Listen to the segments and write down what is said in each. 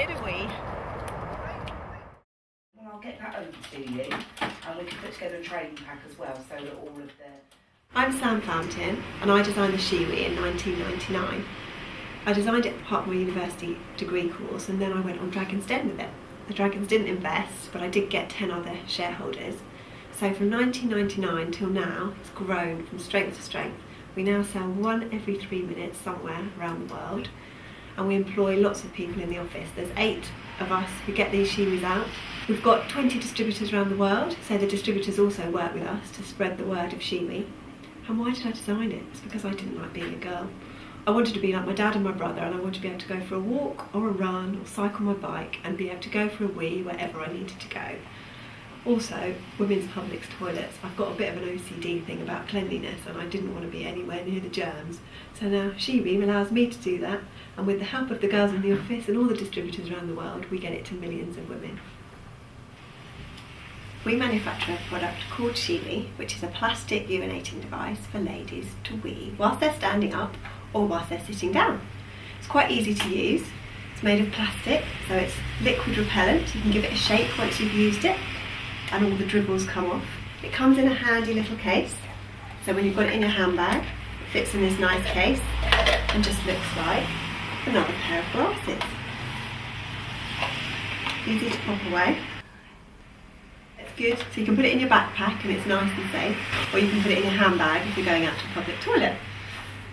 did a wee. Well, I'll get that over to you, and we can put together a training pack as well, so that all of the... I'm Sam Fountain, and I designed the Shiwi in 1999. I designed it as part of my university degree course, and then I went on Dragon's Den with it. The Dragons didn't invest, but I did get 10 other shareholders. So from 1999 till now, it's grown from strength to strength. We now sell one every 3 minutes somewhere around the world, and we employ lots of people in the office. There's 8 of us who get these Shiwis out. We've got 20 distributors around the world, so the distributors also work with us to spread the word of Shiwi. And why did I design it? It's because I didn't like being a girl. I wanted to be like my dad and my brother, and I wanted to be able to go for a walk or a run or cycle my bike and be able to go for a wee wherever I needed to go. Also, women's public toilets. I've got a bit of an OCD thing about cleanliness, and I didn't want to be anywhere near the germs. So now Shiwi allows me to do that, and with the help of the girls in the office and all the distributors around the world, we get it to millions of women. We manufacture a product called Shiwi, which is a plastic urinating device for ladies to wee whilst they're standing up or whilst they're sitting down. It's quite easy to use. It's made of plastic, so it's liquid repellent. You can give it a shake once you've used it, and all the dribbles come off. It comes in a handy little case, so when you've got it in your handbag, it fits in this nice case and just looks like another pair of glasses. Easy to pop away. It's good, so you can put it in your backpack and it's nice and safe, or you can put it in your handbag if you're going out to a public toilet.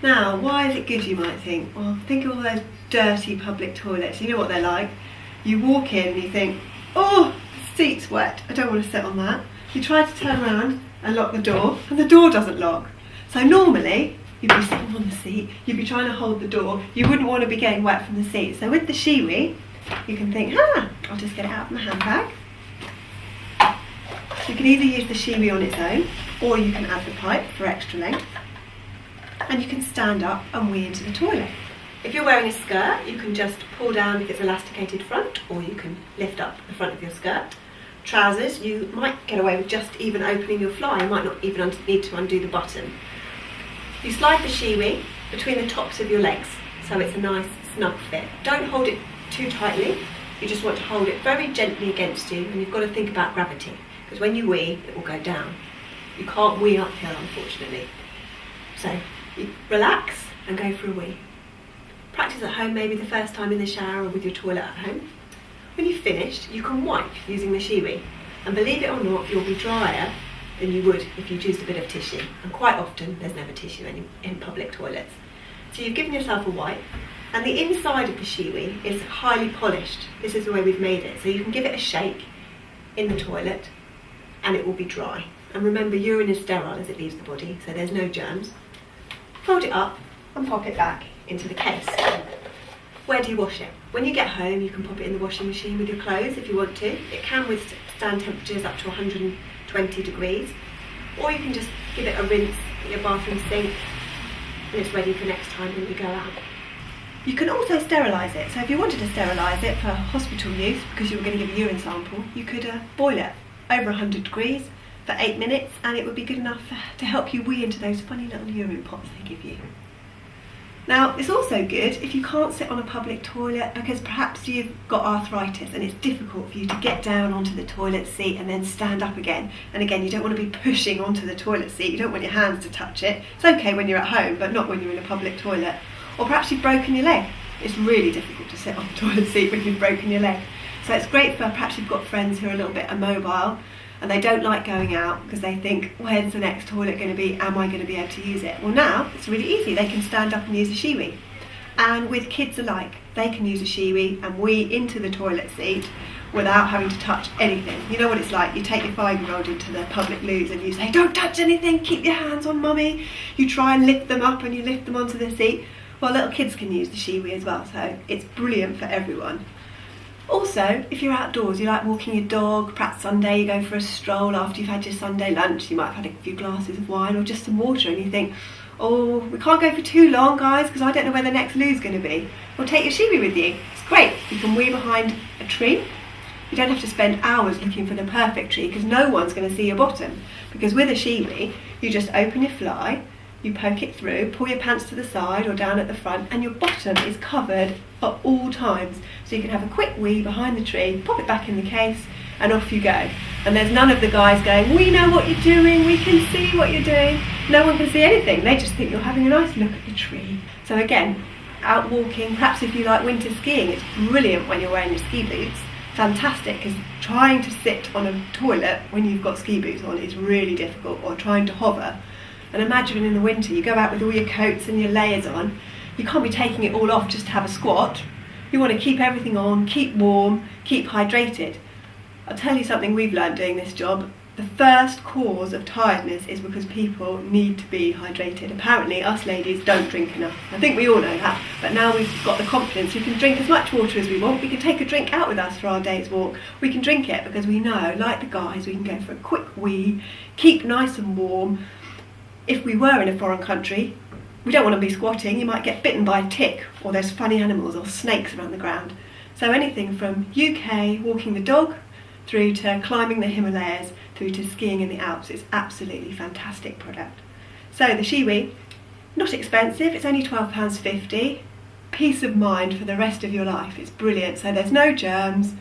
Now, why is it good, you might think? Well, think of all those dirty public toilets. You know what they're like. You walk in and you think, oh, the seat's wet, I don't want to sit on that. You try to turn around and lock the door, and the door doesn't lock. So normally, you'd be sitting on the seat, you'd be trying to hold the door, you wouldn't want to be getting wet from the seat. So with the Shiwi, you can think, I'll just get it out of my handbag. You can either use the Shiwi on its own, or you can add the pipe for extra length. And you can stand up and wee into the toilet. If you're wearing a skirt, you can just pull down if it's elasticated front, or you can lift up the front of your skirt. Trousers, you might get away with just even opening your fly. You might not even need to undo the button. You slide the Shiwi between the tops of your legs, so it's a nice snug fit. Don't hold it too tightly. You just want to hold it very gently against you, and you've got to think about gravity, because when you wee, it will go down. You can't wee uphill, unfortunately. So you relax and go for a wee. Practice at home, maybe the first time in the shower or with your toilet at home. When you've finished, you can wipe using the Shiwi, and believe it or not, you'll be drier than you would if you'd used a bit of tissue, and quite often there's never tissue in public toilets. So you've given yourself a wipe, and the inside of the Shiwi is highly polished. This is the way we've made it, so you can give it a shake in the toilet and it will be dry. And remember, urine is sterile as it leaves the body, so there's no germs. Fold it up and pop it back into the case. Where do you wash it? When you get home, you can pop it in the washing machine with your clothes if you want to. It can withstand temperatures up to 120 degrees. Or you can just give it a rinse in your bathroom sink, and it's ready for next time when you go out. You can also sterilise it. So if you wanted to sterilise it for hospital use, because you were going to give a urine sample, you could boil it over 100 degrees for 8 minutes, and it would be good enough to help you wee into those funny little urine pots they give you. Now, it's also good if you can't sit on a public toilet, because perhaps you've got arthritis and it's difficult for you to get down onto the toilet seat and then stand up again. And again, you don't want to be pushing onto the toilet seat, you don't want your hands to touch it. It's okay when you're at home, but not when you're in a public toilet. Or perhaps you've broken your leg. It's really difficult to sit on the toilet seat when you've broken your leg. So it's great for perhaps you've got friends who are a little bit immobile and they don't like going out because they think, when's the next toilet going to be? Am I going to be able to use it? Well, now it's really easy. They can stand up and use a Shiwi. And with kids alike, they can use a Shiwi and wee into the toilet seat without having to touch anything. You know what it's like? You take your 5-year-old into the public loos and you say, don't touch anything, keep your hands on mummy. You try and lift them up and you lift them onto the seat. Well, little kids can use the Shiwi as well, so it's brilliant for everyone. Also, if you're outdoors, you like walking your dog, perhaps Sunday you go for a stroll after you've had your Sunday lunch, you might have had a few glasses of wine or just some water, and you think, oh, we can't go for too long, guys, because I don't know where the next loo's going to be. Well, take your Shiwi with you. It's great. You can wee behind a tree. You don't have to spend hours looking for the perfect tree, because no one's going to see your bottom. Because with a Shiwi, you just open your fly, you poke it through, pull your pants to the side or down at the front, and your bottom is covered at all times. So you can have a quick wee behind the tree, pop it back in the case, and off you go. And there's none of the guys going, we know what you're doing, we can see what you're doing. No one can see anything, they just think you're having a nice look at the tree. So again, out walking, perhaps if you like winter skiing, it's brilliant when you're wearing your ski boots. Fantastic, because trying to sit on a toilet when you've got ski boots on is really difficult, or trying to hover. And imagine in the winter, you go out with all your coats and your layers on, you can't be taking it all off just to have a squat. You want to keep everything on, keep warm, keep hydrated. I'll tell you something we've learned doing this job. The first cause of tiredness is because people need to be hydrated. Apparently us ladies don't drink enough. I think we all know that, but now we've got the confidence, we can drink as much water as we want, we can take a drink out with us for our day's walk. We can drink it because we know, like the guys, we can go for a quick wee, keep nice and warm. If we were in a foreign country, we don't want to be squatting, you might get bitten by a tick, or there's funny animals or snakes around the ground. So anything from UK, walking the dog, through to climbing the Himalayas, through to skiing in the Alps, it's absolutely fantastic product. So the Shiwi, not expensive, it's only £12.50, peace of mind for the rest of your life, it's brilliant. So there's no germs,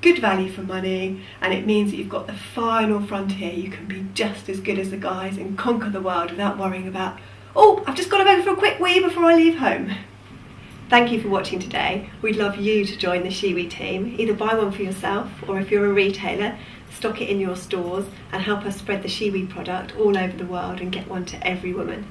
good value for money, and it means that you've got the final frontier. You can be just as good as the guys and conquer the world without worrying about, oh, I've just got to go for a quick wee before I leave home. Thank you for watching today. We'd love you to join the Shiwi team. Either buy one for yourself, or if you're a retailer, stock it in your stores and help us spread the Shiwi product all over the world and get one to every woman.